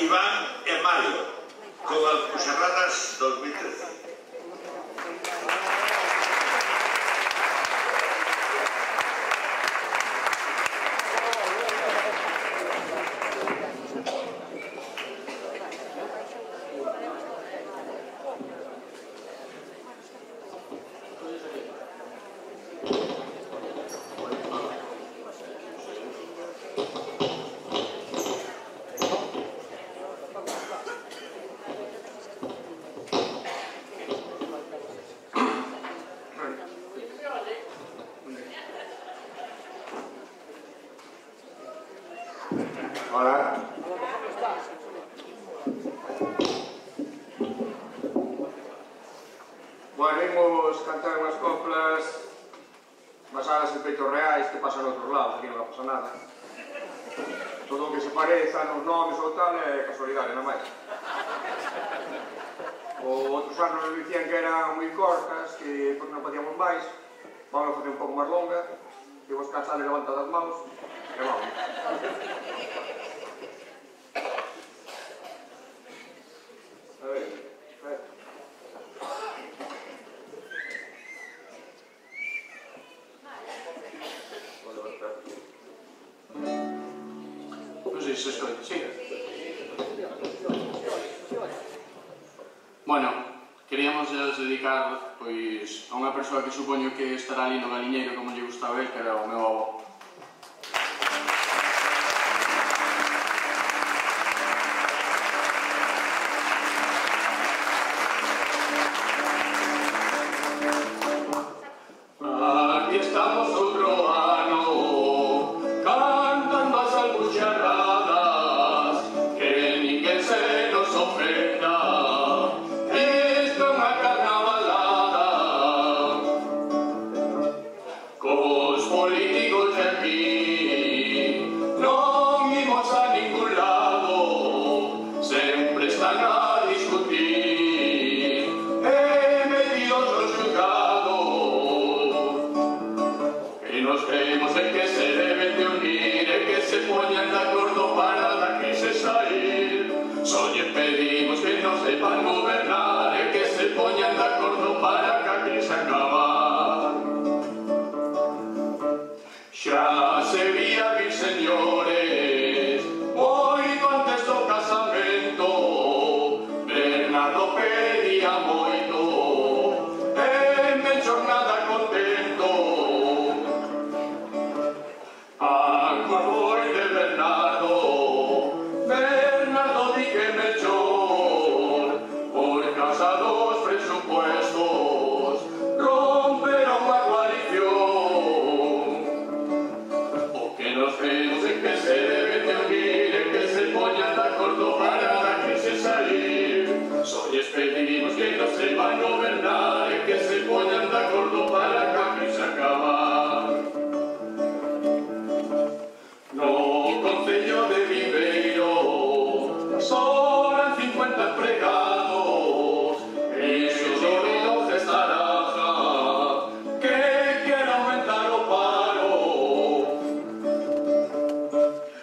Iván e Mario, con Alpuxerradas 2013. Hola. Bueno, imos cantar unhas coplas basadas en feitos reais que pasan noutros lados, aquí non va pasar nada. Todo o que se pareza nos nomes ou tal é casualidade, non máis. Outros anos nos dicían que eran moi cortas, que porque non podíamos máis, vamos a facer un pouco máis longa, que vos cansades levantad as mãos, e vamos. A ver, non sei se escoita, siga. Bueno, queríamos dedicar pois a unha persoa que supoño que estará ali no galiñeiro como lle gustaba el, que era o meu avó. Aquí estamos outro ano, cantando as alpuxerradas, que ninguén se nos ofenda, isto é unha carnavalada. Cos políticos de aquí non imos a ningún lado, sempre están a discutir e metidos nos xulgados. E nos creemos en que se deben de unir e que se poñan de acordo para da crise sair. Só lle pedimos que nos sepan gobernar e que se poñan de acordo para que a crise acabar. Xa se vía vir, señores, moito antes do casamento, Bernardo pedía moito e Melchor nada contento. Agua foi de Bernardo, Bernardo di que Melchor, por causa dos presupuestos, romperon a coalición. O que nos vemos en que se deben de unir, en que se poñan de acordo para da crise salir. Só lles pedimos que nos sepan gobernar, en que se poñan de acordo para que a crise acabar. No Concello de Viveiro sobran 50 empregados e xorrido Gestaraja que quere aumentar o paro.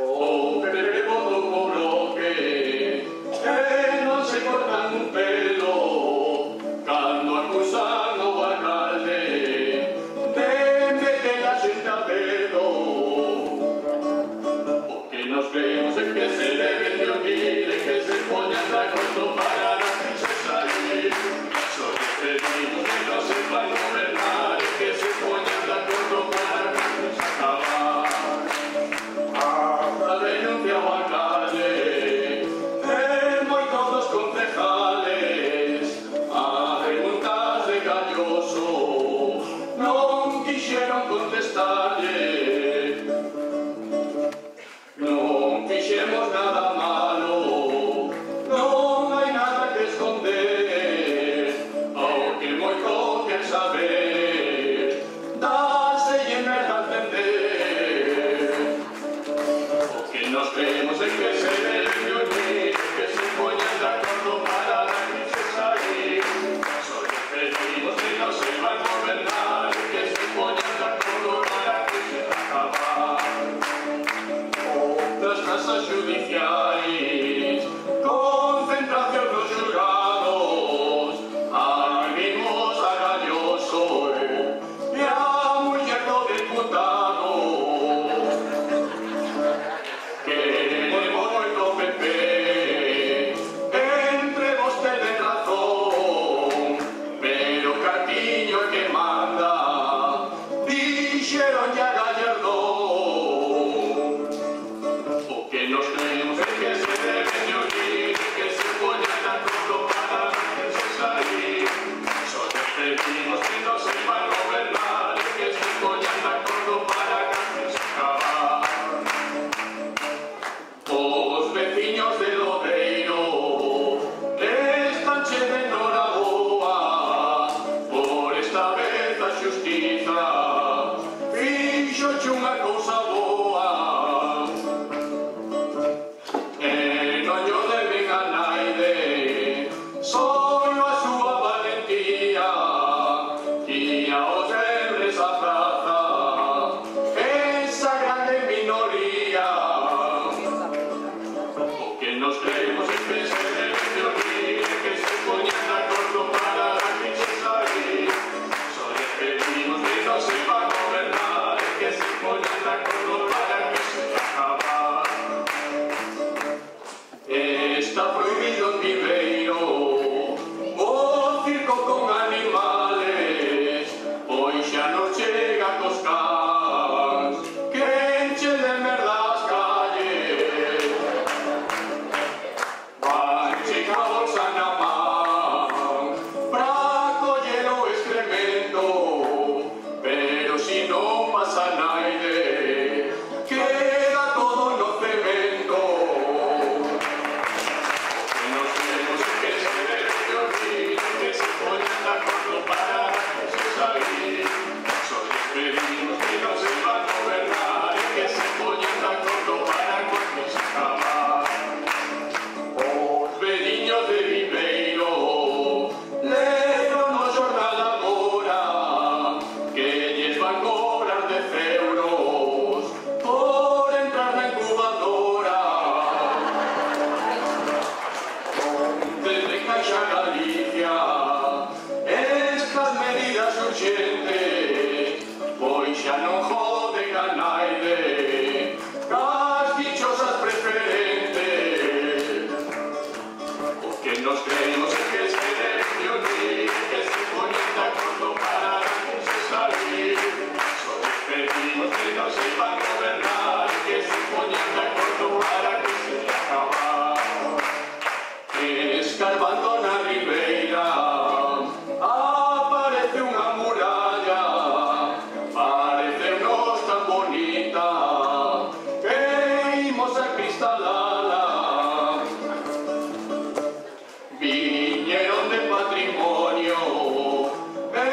O PP votou co bloque e non se cortan un pelo cando acusan o alcalde de meter a xente a dedo. Nos vemos en que se deben de unir, en que se poñan de acordo para la crise salir. Só les pedimos que nos sepan gobernar, en que se poñan de acordo para que a crise acabar. A denuncia ao alcalde e moitos dos concejales, a preguntas de Galloso non quixeron contestarlle. Non fixemos nada malo, non hai nada que esconder, ao que moito quer saber, dáselle merda a entender. O que nos vemos en que se deben de unir, que se poñan de acordo para da crise sair. Só lles pedimos que nos sepan gobernar, que se poñan de acordo para que se xente, pois xa non jode ganaide, cas dichosas preferentes. O que nos creemos é que se debe unir, que se poñen de acordo para que se salir. Só despedimos que non sepan gobernar, que se poñen de acordo para que se acabar. Escarbando na ribeira aparece unha muralla, parecenos tan bonita que imos a cristalala. Viñeron de patrimonio e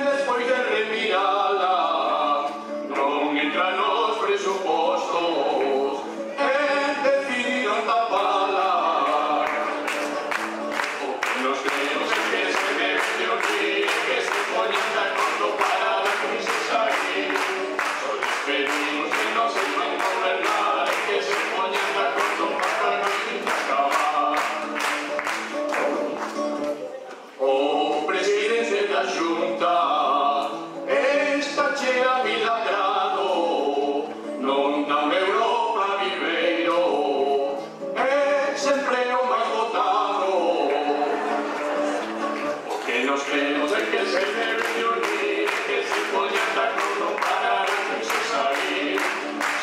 despois de remirala non entra nos presupostos e decidiron tapala. Nos creemos en que se debe de unir, que se poñen de acordo para la crisis salir. Só despedimos que non sepan gobernar, que se poñen de acordo para la crisis acabar. O presidente da Xunta está chea milagrado, non dá un euro para viveiro, é sempre o máis votado. O que nos creemos é que se debe de unir, que se poñan de acordo para a crisis salir.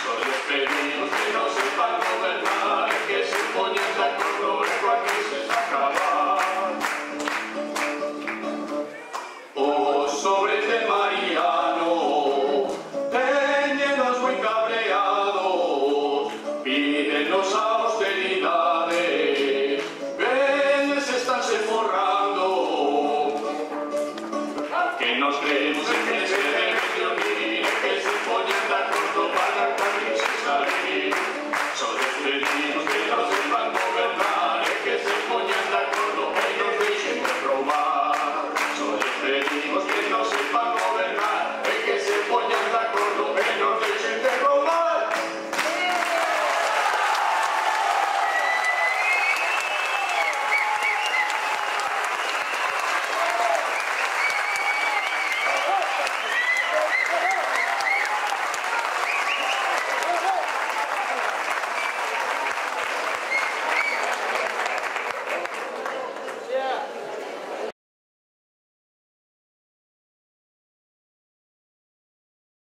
Só despedimos que non sepan gobernar, que se poñan de acordo e coa crisis acabar. Os sobres de Mariano teñenos moi cabreados, pídenos a austeridade, veles estanse forrando. Que nos creemos en que se debe de unir, que se poñan de acordo para a